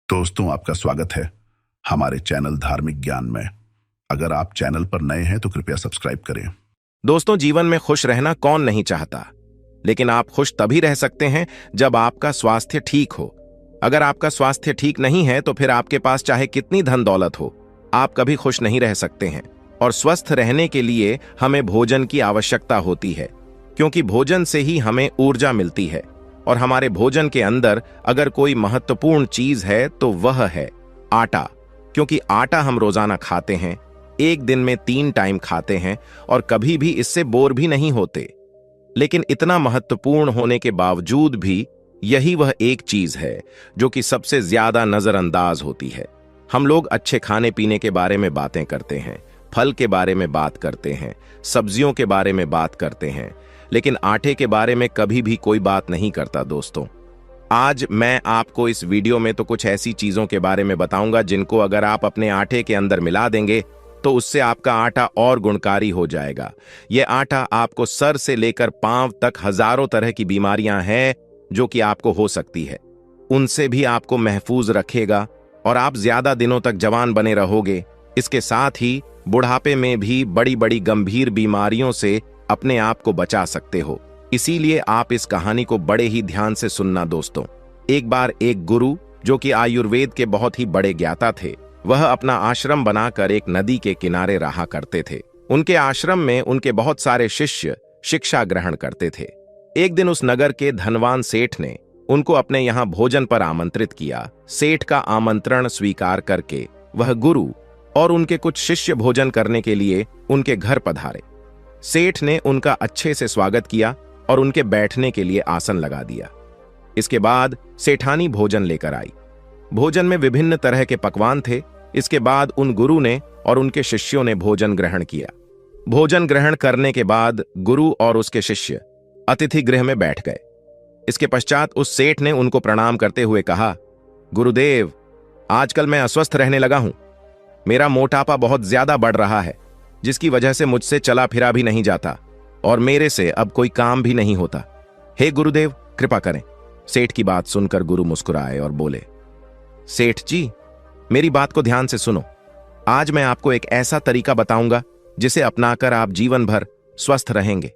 दोस्तों, आपका स्वागत है हमारे चैनल धार्मिक ज्ञान में। अगर आप चैनल पर नए हैं तो कृपया सब्सक्राइब करें। दोस्तों, जीवन में खुश रहना कौन नहीं चाहता, लेकिन आप खुश तभी रह सकते हैं जब आपका स्वास्थ्य ठीक हो। अगर आपका स्वास्थ्य ठीक नहीं है तो फिर आपके पास चाहे कितनी धन दौलत हो, आप कभी खुश नहीं रह सकते हैं। और स्वस्थ रहने के लिए हमें भोजन की आवश्यकता होती है, क्योंकि भोजन से ही हमें ऊर्जा मिलती है। और हमारे भोजन के अंदर अगर कोई महत्वपूर्ण चीज है तो वह है आटा, क्योंकि आटा हम रोजाना खाते हैं, एक दिन में 3 टाइम खाते हैं और कभी भी इससे बोर भी नहीं होते। लेकिन इतना महत्वपूर्ण होने के बावजूद भी यही वह एक चीज है जो कि सबसे ज्यादा नजरअंदाज होती है। हम लोग अच्छे खाने पीने के बारे में बातें करते हैं, फल के बारे में बात करते हैं, सब्जियों के बारे में बात करते हैं, लेकिन आटे के बारे में कभी भी कोई बात नहीं करता। दोस्तों, आज मैं आपको इस वीडियो में तो कुछ ऐसी चीजों के बारे में बताऊंगा जिनको अगर आप अपने आटे के अंदर मिला देंगे तो उससे आपका आटा और गुणकारी हो जाएगा। यह आटा आपको सर से लेकर पांव तक हजारों तरह की बीमारियां हैं जो कि आपको हो सकती है, उनसे भी आपको महफूज रखेगा और आप ज्यादा दिनों तक जवान बने रहोगे। इसके साथ ही बुढ़ापे में भी बड़ी बड़ी गंभीर बीमारियों से अपने आप को बचा सकते हो। इसीलिए आप इस कहानी को बड़े ही ध्यान से सुनना। दोस्तों, एक बार एक गुरु जो कि आयुर्वेद के बहुत ही बड़े ज्ञाता थे, वह अपना आश्रम बनाकर एक नदी के किनारे रहा करते थे। उनके आश्रम में उनके बहुत सारे शिष्य शिक्षा ग्रहण करते थे। एक दिन उस नगर के धनवान सेठ ने उनको अपने यहाँ भोजन पर आमंत्रित किया। सेठ का आमंत्रण स्वीकार करके वह गुरु और उनके कुछ शिष्य भोजन करने के लिए उनके घर पधारे। सेठ ने उनका अच्छे से स्वागत किया और उनके बैठने के लिए आसन लगा दिया। इसके बाद सेठानी भोजन लेकर आई। भोजन में विभिन्न तरह के पकवान थे। इसके बाद उन गुरु ने और उनके शिष्यों ने भोजन ग्रहण किया। भोजन ग्रहण करने के बाद गुरु और उसके शिष्य अतिथि गृह में बैठ गए। इसके पश्चात उस सेठ ने उनको प्रणाम करते हुए कहा, गुरुदेव, आजकल मैं अस्वस्थ रहने लगा हूं। मेरा मोटापा बहुत ज्यादा बढ़ रहा है, जिसकी वजह से मुझसे चला फिरा भी नहीं जाता और मेरे से अब कोई काम भी नहीं होता। हे गुरुदेव, कृपा करें। सेठ की बात सुनकर गुरु मुस्कुराए और बोले, सेठ जी, मेरी बात को ध्यान से सुनो। आज मैं आपको एक ऐसा तरीका बताऊंगा जिसे अपनाकर आप जीवन भर स्वस्थ रहेंगे।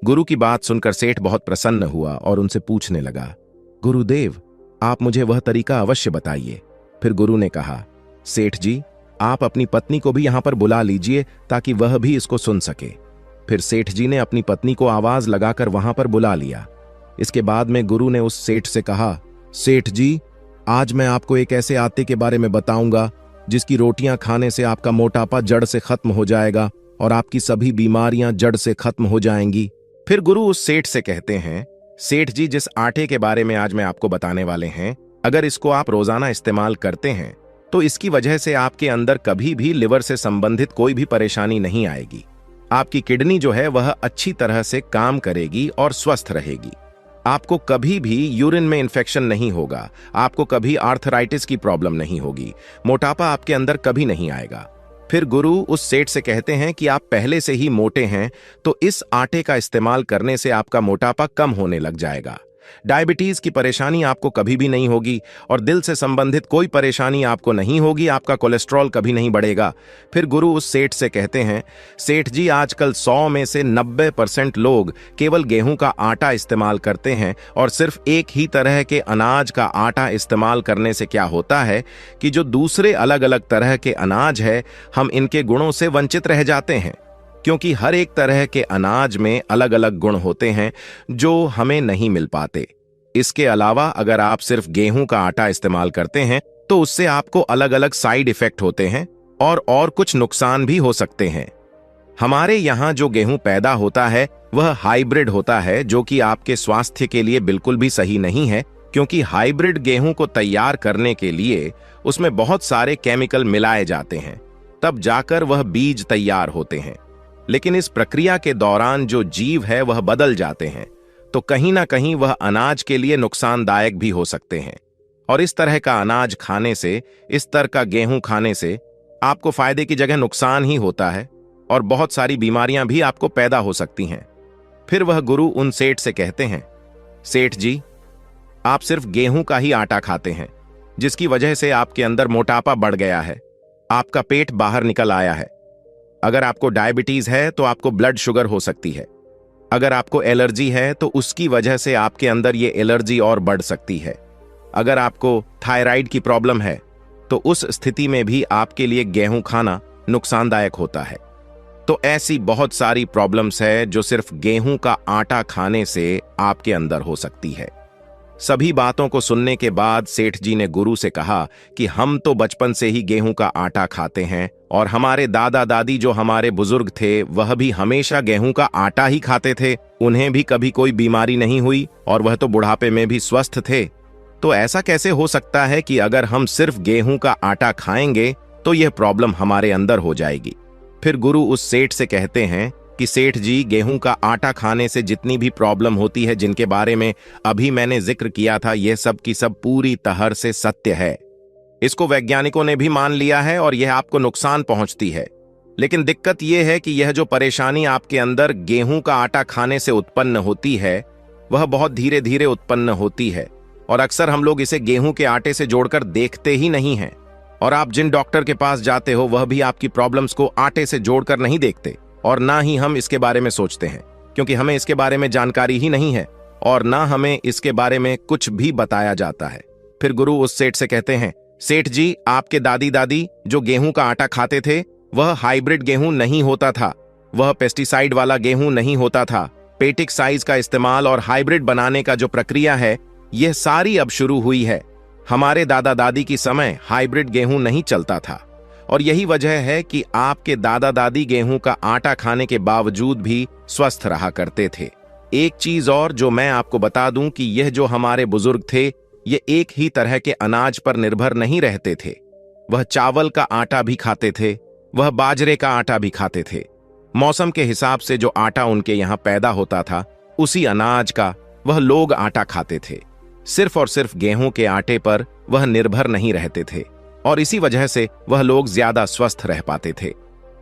गुरु की बात सुनकर सेठ बहुत प्रसन्न हुआ और उनसे पूछने लगा, गुरुदेव, आप मुझे वह तरीका अवश्य बताइए। फिर गुरु ने कहा, सेठ जी, आप अपनी पत्नी को भी यहां पर बुला लीजिए ताकि वह भी इसको सुन सके। फिर सेठ जी ने अपनी पत्नी को आवाज लगाकर वहां पर बुला लिया। इसके बाद में गुरु ने उस सेठ से कहा, सेठ जी, आज मैं आपको एक ऐसे आटे के बारे में बताऊंगा जिसकी रोटियां खाने से आपका मोटापा जड़ से खत्म हो जाएगा और आपकी सभी बीमारियां जड़ से खत्म हो जाएंगी। फिर गुरु उस सेठ से कहते हैं, सेठ जी, जिस आटे के बारे में आज मैं आपको बताने वाले हैं, अगर इसको आप रोजाना इस्तेमाल करते हैं तो इसकी वजह से आपके अंदर कभी भी लिवर से संबंधित कोई भी परेशानी नहीं आएगी। आपकी किडनी जो है वह अच्छी तरह से काम करेगी और स्वस्थ रहेगी। आपको कभी भी यूरिन में इन्फेक्शन नहीं होगा, आपको कभी आर्थराइटिस की प्रॉब्लम नहीं होगी, मोटापा आपके अंदर कभी नहीं आएगा। फिर गुरु उस सेठ से कहते हैं कि आप पहले से ही मोटे हैं तो इस आटे का इस्तेमाल करने से आपका मोटापा कम होने लग जाएगा। डायबिटीज की परेशानी आपको कभी भी नहीं होगी और दिल से संबंधित कोई परेशानी आपको नहीं होगी। आपका कोलेस्ट्रॉल कभी नहीं बढ़ेगा। फिर गुरु उस सेठ से कहते हैं, सेठ जी, आजकल 100 में से 90% लोग केवल गेहूं का आटा इस्तेमाल करते हैं और सिर्फ एक ही तरह के अनाज का आटा इस्तेमाल करने से क्या होता है कि जो दूसरे अलग अलग तरह के अनाज है, हम इनके गुणों से वंचित रह जाते हैं, क्योंकि हर एक तरह के अनाज में अलग अलग गुण होते हैं जो हमें नहीं मिल पाते। इसके अलावा अगर आप सिर्फ गेहूं का आटा इस्तेमाल करते हैं तो उससे आपको अलग अलग साइड इफेक्ट होते हैं और कुछ नुकसान भी हो सकते हैं। हमारे यहाँ जो गेहूं पैदा होता है वह हाइब्रिड होता है, जो कि आपके स्वास्थ्य के लिए बिल्कुल भी सही नहीं है, क्योंकि हाइब्रिड गेहूं को तैयार करने के लिए उसमें बहुत सारे केमिकल मिलाए जाते हैं, तब जाकर वह बीज तैयार होते हैं। लेकिन इस प्रक्रिया के दौरान जो जीव है वह बदल जाते हैं, तो कहीं ना कहीं वह अनाज के लिए नुकसानदायक भी हो सकते हैं। और इस तरह का अनाज खाने से, इस तरह का गेहूं खाने से आपको फायदे की जगह नुकसान ही होता है और बहुत सारी बीमारियां भी आपको पैदा हो सकती हैं। फिर वह गुरु उन सेठ से कहते हैं, सेठ जी, आप सिर्फ गेहूं का ही आटा खाते हैं, जिसकी वजह से आपके अंदर मोटापा बढ़ गया है, आपका पेट बाहर निकल आया है। अगर आपको डायबिटीज है तो आपको ब्लड शुगर हो सकती है। अगर आपको एलर्जी है तो उसकी वजह से आपके अंदर ये एलर्जी और बढ़ सकती है। अगर आपको थायराइड की प्रॉब्लम है तो उस स्थिति में भी आपके लिए गेहूं खाना नुकसानदायक होता है। तो ऐसी बहुत सारी प्रॉब्लम्स है जो सिर्फ गेहूं का आटा खाने से आपके अंदर हो सकती है। सभी बातों को सुनने के बाद सेठ जी ने गुरु से कहा कि हम तो बचपन से ही गेहूं का आटा खाते हैं और हमारे दादा दादी जो हमारे बुजुर्ग थे वह भी हमेशा गेहूं का आटा ही खाते थे। उन्हें भी कभी कोई बीमारी नहीं हुई और वह तो बुढ़ापे में भी स्वस्थ थे। तो ऐसा कैसे हो सकता है कि अगर हम सिर्फ गेहूं का आटा खाएंगे तो यह प्रॉब्लम हमारे अंदर हो जाएगी। फिर गुरु उस सेठ से कहते हैं कि सेठ जी, गेहूं का आटा खाने से जितनी भी प्रॉब्लम होती है जिनके बारे में अभी मैंने जिक्र किया था, यह सब की सब पूरी तरह से सत्य है। इसको वैज्ञानिकों ने भी मान लिया है और यह आपको नुकसान पहुंचती है। लेकिन दिक्कत यह है कि यह जो परेशानी आपके अंदर गेहूं का आटा खाने से उत्पन्न होती है वह बहुत धीरे धीरे उत्पन्न होती है और अक्सर हम लोग इसे गेहूं के आटे से जोड़कर देखते ही नहीं हैं। और आप जिन डॉक्टर के पास जाते हो वह भी आपकी प्रॉब्लम्स को आटे से जोड़कर नहीं देखते और ना ही हम इसके बारे में सोचते हैं, क्योंकि हमें इसके बारे में जानकारी ही नहीं है और ना हमें इसके बारे में कुछ भी बताया जाता है। फिर गुरु उस सेठ से कहते हैं, सेठ जी, आपके दादी दादी जो गेहूं का आटा खाते थे वह हाइब्रिड गेहूं नहीं होता था, वह पेस्टिसाइड वाला गेहूं नहीं होता था। पेटिक साइज का इस्तेमाल और हाइब्रिड बनाने का जो प्रक्रिया है यह सारी अब शुरू हुई है। हमारे दादा दादी की समय हाइब्रिड गेहूं नहीं चलता था और यही वजह है कि आपके दादा दादी गेहूं का आटा खाने के बावजूद भी स्वस्थ रहा करते थे। एक चीज और जो मैं आपको बता दूं कि यह जो हमारे बुजुर्ग थे ये एक ही तरह के अनाज पर निर्भर नहीं रहते थे। वह चावल का आटा भी खाते थे, वह बाजरे का आटा भी खाते थे। मौसम के हिसाब से जो आटा उनके यहाँ पैदा होता था उसी अनाज का वह लोग आटा खाते थे। सिर्फ और सिर्फ गेहूं के आटे पर वह निर्भर नहीं रहते थे और इसी वजह से वह लोग ज्यादा स्वस्थ रह पाते थे।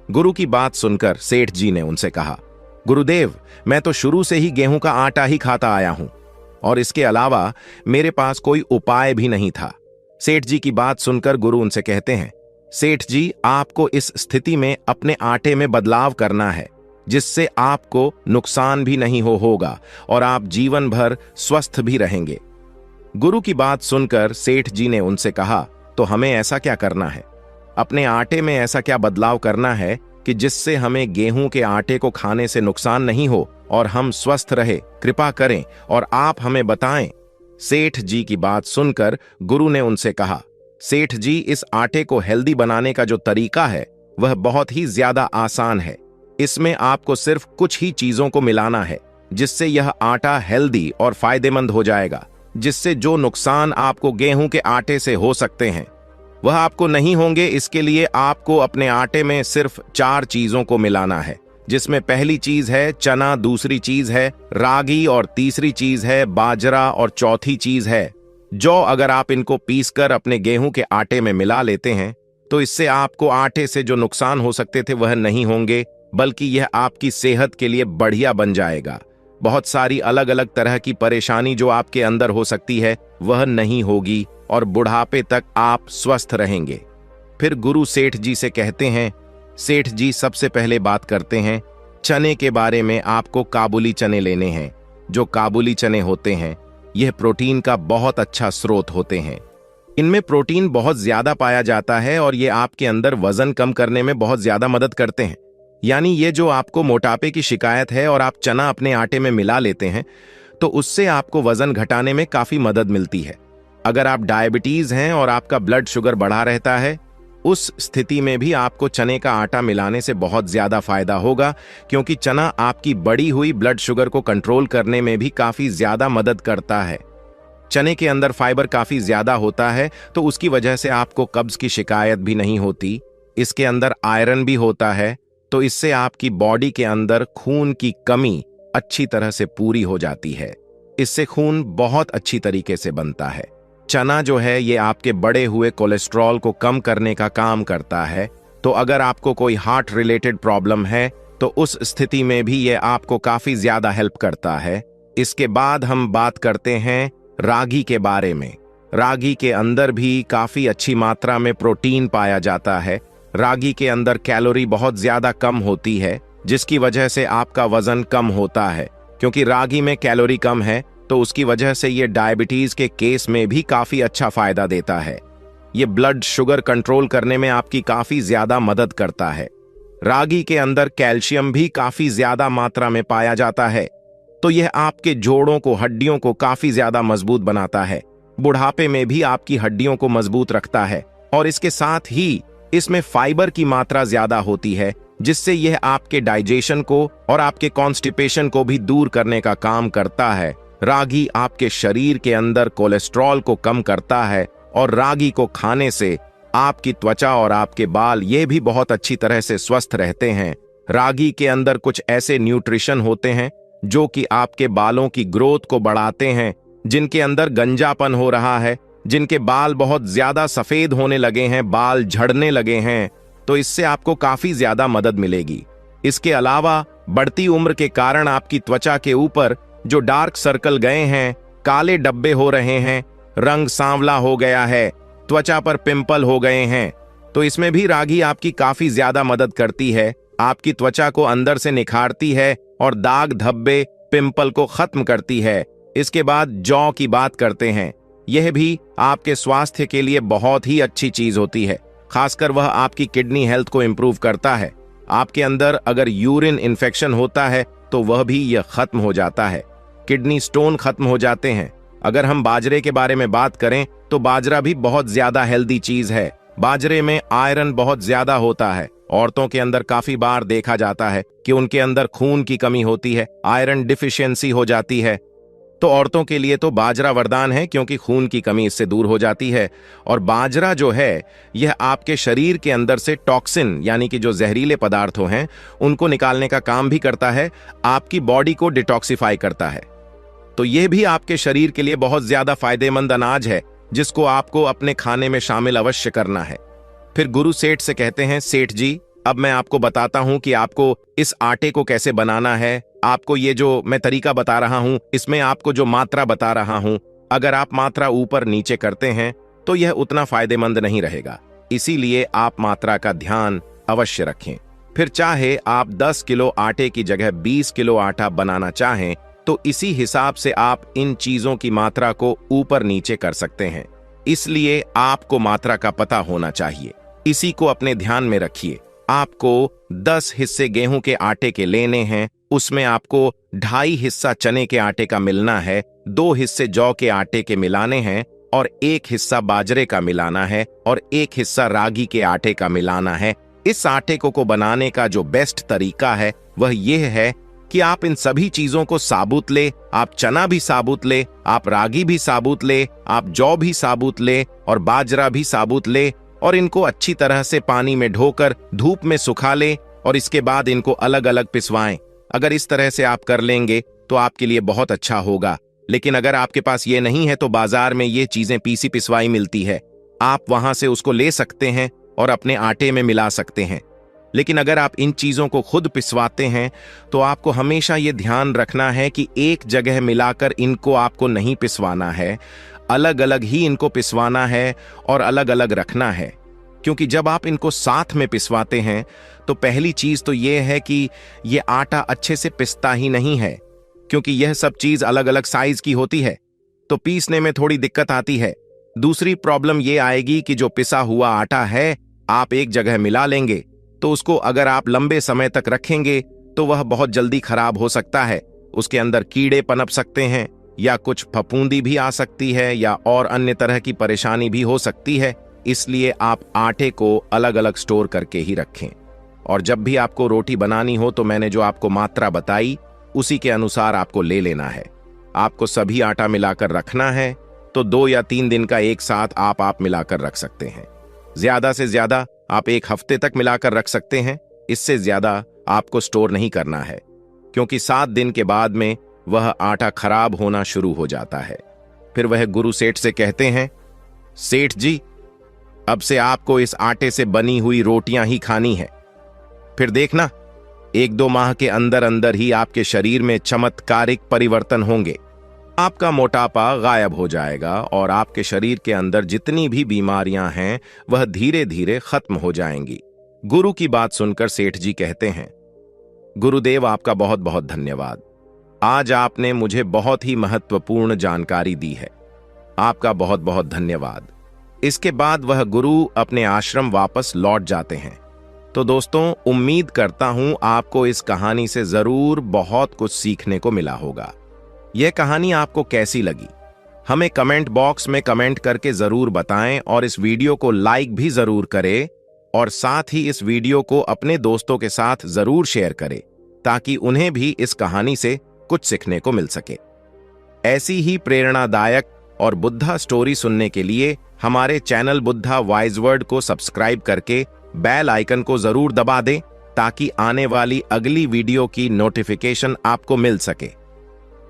गुरु की बात सुनकर सेठ जी ने उनसे कहा, गुरुदेव, मैं तो शुरू से ही गेहूं का आटा ही खाता आया हूं और इसके अलावा मेरे पास कोई उपाय भी नहीं था। सेठ जी की बात सुनकर गुरु उनसे कहते हैं, सेठ जी, आपको इस स्थिति में अपने आटे में बदलाव करना है जिससे आपको नुकसान भी नहीं होगा और आप जीवन भर स्वस्थ भी रहेंगे। गुरु की बात सुनकर सेठ जी ने उनसे कहा, तो हमें ऐसा क्या करना है? अपने आटे में ऐसा क्या बदलाव करना है कि जिससे हमें गेहूं के आटे को खाने से नुकसान नहीं हो और हम स्वस्थ रहे? कृपा करें और आप हमें बताएं। सेठ जी की बात सुनकर गुरु ने उनसे कहा, सेठ जी, इस आटे को हेल्दी बनाने का जो तरीका है वह बहुत ही ज्यादा आसान है। इसमें आपको सिर्फ कुछ ही चीजों को मिलाना है जिससे यह आटा हेल्दी और फायदेमंद हो जाएगा, जिससे जो नुकसान आपको गेहूं के आटे से हो सकते हैं वह आपको नहीं होंगे। इसके लिए आपको अपने आटे में सिर्फ 4 चीजों को मिलाना है, जिसमें पहली चीज है चना, दूसरी चीज है रागी और तीसरी चीज है बाजरा और चौथी चीज है जौ। अगर आप इनको पीसकर अपने गेहूं के आटे में मिला लेते हैं तो इससे आपको आटे से जो नुकसान हो सकते थे वह नहीं होंगे, बल्कि यह आपकी सेहत के लिए बढ़िया बन जाएगा। बहुत सारी अलग अलग तरह की परेशानी जो आपके अंदर हो सकती है वह नहीं होगी और बुढ़ापे तक आप स्वस्थ रहेंगे। फिर गुरु सेठ जी से कहते हैं, सेठ जी, सबसे पहले बात करते हैं चने के बारे में। आपको काबुली चने लेने हैं। जो काबुली चने होते हैं यह प्रोटीन का बहुत अच्छा स्रोत होते हैं। इनमें प्रोटीन बहुत ज्यादा पाया जाता है और ये आपके अंदर वजन कम करने में बहुत ज्यादा मदद करते हैं। यानी ये जो आपको मोटापे की शिकायत है और आप चना अपने आटे में मिला लेते हैं तो उससे आपको वजन घटाने में काफी मदद मिलती है। अगर आप डायबिटीज हैं और आपका ब्लड शुगर बढ़ा रहता है, उस स्थिति में भी आपको चने का आटा मिलाने से बहुत ज्यादा फायदा होगा, क्योंकि चना आपकी बढ़ी हुई ब्लड शुगर को कंट्रोल करने में भी काफी ज्यादा मदद करता है। चने के अंदर फाइबर काफी ज्यादा होता है तो उसकी वजह से आपको कब्ज की शिकायत भी नहीं होती। इसके अंदर आयरन भी होता है तो इससे आपकी बॉडी के अंदर खून की कमी अच्छी तरह से पूरी हो जाती है। इससे खून बहुत अच्छी तरीके से बनता है। चना जो है ये आपके बढ़े हुए कोलेस्ट्रॉल को कम करने का काम करता है। तो अगर आपको कोई हार्ट रिलेटेड प्रॉब्लम है तो उस स्थिति में भी ये आपको काफी ज्यादा हेल्प करता है। इसके बाद हम बात करते हैं रागी के बारे में। रागी के अंदर भी काफी अच्छी मात्रा में प्रोटीन पाया जाता है। रागी के अंदर कैलोरी बहुत ज्यादा कम होती है, जिसकी वजह से आपका वजन कम होता है। क्योंकि रागी में कैलोरी कम है तो उसकी वजह से ये डायबिटीज के केस में भी काफी अच्छा फायदा देता है। ये ब्लड शुगर कंट्रोल करने में आपकी काफी ज्यादा मदद करता है। रागी के अंदर कैल्शियम भी काफी ज्यादा मात्रा में पाया जाता है, तो यह आपके जोड़ों को, हड्डियों को काफी ज्यादा मजबूत बनाता है। बुढ़ापे में भी आपकी हड्डियों को मजबूत रखता है। और इसके साथ ही इसमें फाइबर की मात्रा ज्यादा होती है, जिससे यह आपके डाइजेशन को और आपके कॉन्स्टिपेशन को भी दूर करने का काम करता है। रागी आपके शरीर के अंदर कोलेस्ट्रॉल को कम करता है और रागी को खाने से आपकी त्वचा और आपके बाल ये भी बहुत अच्छी तरह से स्वस्थ रहते हैं। रागी के अंदर कुछ ऐसे न्यूट्रिशन होते हैं जो कि आपके बालों की ग्रोथ को बढ़ाते हैं। जिनके अंदर गंजापन हो रहा है, जिनके बाल बहुत ज्यादा सफेद होने लगे हैं, बाल झड़ने लगे हैं, तो इससे आपको काफी ज्यादा मदद मिलेगी। इसके अलावा बढ़ती उम्र के कारण आपकी त्वचा के ऊपर जो डार्क सर्कल गए हैं, काले डब्बे हो रहे हैं, रंग सांवला हो गया है, त्वचा पर पिंपल हो गए हैं, तो इसमें भी रागी आपकी काफी ज्यादा मदद करती है। आपकी त्वचा को अंदर से निखारती है और दाग, धब्बे, पिंपल को खत्म करती है। इसके बाद जौ की बात करते हैं। यह भी आपके स्वास्थ्य के लिए बहुत ही अच्छी चीज होती है। खासकर वह आपकी किडनी हेल्थ को इंप्रूव करता है। आपके अंदर अगर यूरिन इन्फेक्शन होता है तो वह भी यह खत्म हो जाता है। किडनी स्टोन खत्म हो जाते हैं। अगर हम बाजरे के बारे में बात करें तो बाजरा भी बहुत ज्यादा हेल्दी चीज है। बाजरे में आयरन बहुत ज्यादा होता है। औरतों के अंदर काफी बार देखा जाता है कि उनके अंदर खून की कमी होती है, आयरन डिफिशियंसी हो जाती है। तो औरतों के लिए तो बाजरा वरदान है, क्योंकि खून की कमी इससे दूर हो जाती है। और बाजरा जो है यह आपके शरीर के अंदर से टॉक्सिन यानी कि जो जहरीले पदार्थ हैं उनको निकालने का काम भी करता है, आपकी बॉडी को डिटॉक्सिफाई करता है। तो यह भी आपके शरीर के लिए बहुत ज्यादा फायदेमंद अनाज है, जिसको आपको अपने खाने में शामिल अवश्य करना है। फिर गुरु सेठ से कहते हैं, सेठ जी अब मैं आपको बताता हूं कि आपको इस आटे को कैसे बनाना है। आपको ये जो मैं तरीका बता रहा हूं, इसमें आपको जो मात्रा बता रहा हूं, अगर आप मात्रा ऊपर नीचे करते हैं तो यह उतना फायदेमंद नहीं रहेगा। इसीलिए आप मात्रा का ध्यान अवश्य रखें। फिर चाहे आप 10 किलो आटे की जगह 20 किलो आटा बनाना चाहें तो इसी हिसाब से आप इन चीजों की मात्रा को ऊपर नीचे कर सकते हैं। इसलिए आपको मात्रा का पता होना चाहिए। इसी को अपने ध्यान में रखिए। आपको 10 हिस्से गेहूं के आटे के लेने हैं, उसमें आपको 2.5 हिस्सा चने के आटे का मिलना है, 2 हिस्से जौ के आटे के मिलाने हैं और 1 हिस्सा बाजरे का मिलाना है और 1 हिस्सा रागी के आटे का मिलाना है। इस आटे को बनाने का जो बेस्ट तरीका है वह यह है कि आप इन सभी चीजों को साबुत ले। आप चना भी साबुत ले, आप रागी भी साबुत ले, आप जौ भी साबुत ले और बाजरा भी साबुत ले और इनको अच्छी तरह से पानी में ढोकर धूप में सुखा ले और इसके बाद इनको अलग अलग पिसवाएं। अगर इस तरह से आप कर लेंगे तो आपके लिए बहुत अच्छा होगा। लेकिन अगर आपके पास ये नहीं है तो बाजार में ये चीजें पीसी पिसवाई मिलती है, आप वहां से उसको ले सकते हैं और अपने आटे में मिला सकते हैं। लेकिन अगर आप इन चीजों को खुद पिसवाते हैं तो आपको हमेशा ये ध्यान रखना है कि एक जगह मिलाकर इनको आपको नहीं पिसवाना है, अलग अलग ही इनको पिसवाना है और अलग अलग रखना है। क्योंकि जब आप इनको साथ में पिसवाते हैं तो पहली चीज तो यह है कि यह आटा अच्छे से पिसता ही नहीं है, क्योंकि यह सब चीज अलग अलग साइज की होती है, तो पीसने में थोड़ी दिक्कत आती है। दूसरी प्रॉब्लम यह आएगी कि जो पिसा हुआ आटा है आप एक जगह मिला लेंगे तो उसको अगर आप लंबे समय तक रखेंगे तो वह बहुत जल्दी खराब हो सकता है। उसके अंदर कीड़े पनप सकते हैं या कुछ फफूंदी भी आ सकती है या और अन्य तरह की परेशानी भी हो सकती है। इसलिए आप आटे को अलग अलग स्टोर करके ही रखें। और जब भी आपको रोटी बनानी हो तो मैंने जो आपको मात्रा बताई उसी के अनुसार आपको ले लेना है। आपको सभी आटा मिलाकर रखना है तो 2 या 3 दिन का एक साथ आप मिलाकर रख सकते हैं। ज्यादा से ज्यादा आप 1 हफ्ते तक मिलाकर रख सकते हैं। इससे ज्यादा आपको स्टोर नहीं करना है, क्योंकि 7 दिन के बाद में वह आटा खराब होना शुरू हो जाता है। फिर वह गुरु सेठ से कहते हैं, सेठ जी अब से आपको इस आटे से बनी हुई रोटियां ही खानी है। फिर देखना 1-2 माह के अंदर अंदर ही आपके शरीर में चमत्कारिक परिवर्तन होंगे। आपका मोटापा गायब हो जाएगा और आपके शरीर के अंदर जितनी भी बीमारियां हैं वह धीरे धीरे खत्म हो जाएंगी। गुरु की बात सुनकर सेठ जी कहते हैं, गुरुदेव आपका बहुत बहुत धन्यवाद। आज आपने मुझे बहुत ही महत्वपूर्ण जानकारी दी है। आपका बहुत बहुत धन्यवाद। इसके बाद वह गुरु अपने आश्रम वापस लौट जाते हैं। तो दोस्तों, उम्मीद करता हूं आपको इस कहानी से जरूर बहुत कुछ सीखने को मिला होगा। यह कहानी आपको कैसी लगी हमें कमेंट बॉक्स में कमेंट करके जरूर बताएं और इस वीडियो को लाइक भी जरूर करें और साथ ही इस वीडियो को अपने दोस्तों के साथ जरूर शेयर करें ताकि उन्हें भी इस कहानी से कुछ सीखने को मिल सके। ऐसी ही प्रेरणादायक और बुद्धा स्टोरी सुनने के लिए हमारे चैनल बुद्धा वाइज वर्ड को सब्सक्राइब करके बेल आइकन को जरूर दबा दें ताकि आने वाली अगली वीडियो की नोटिफिकेशन आपको मिल सके।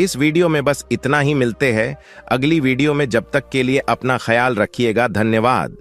इस वीडियो में बस इतना ही। मिलते हैं अगली वीडियो में। जब तक के लिए अपना ख्याल रखिएगा। धन्यवाद।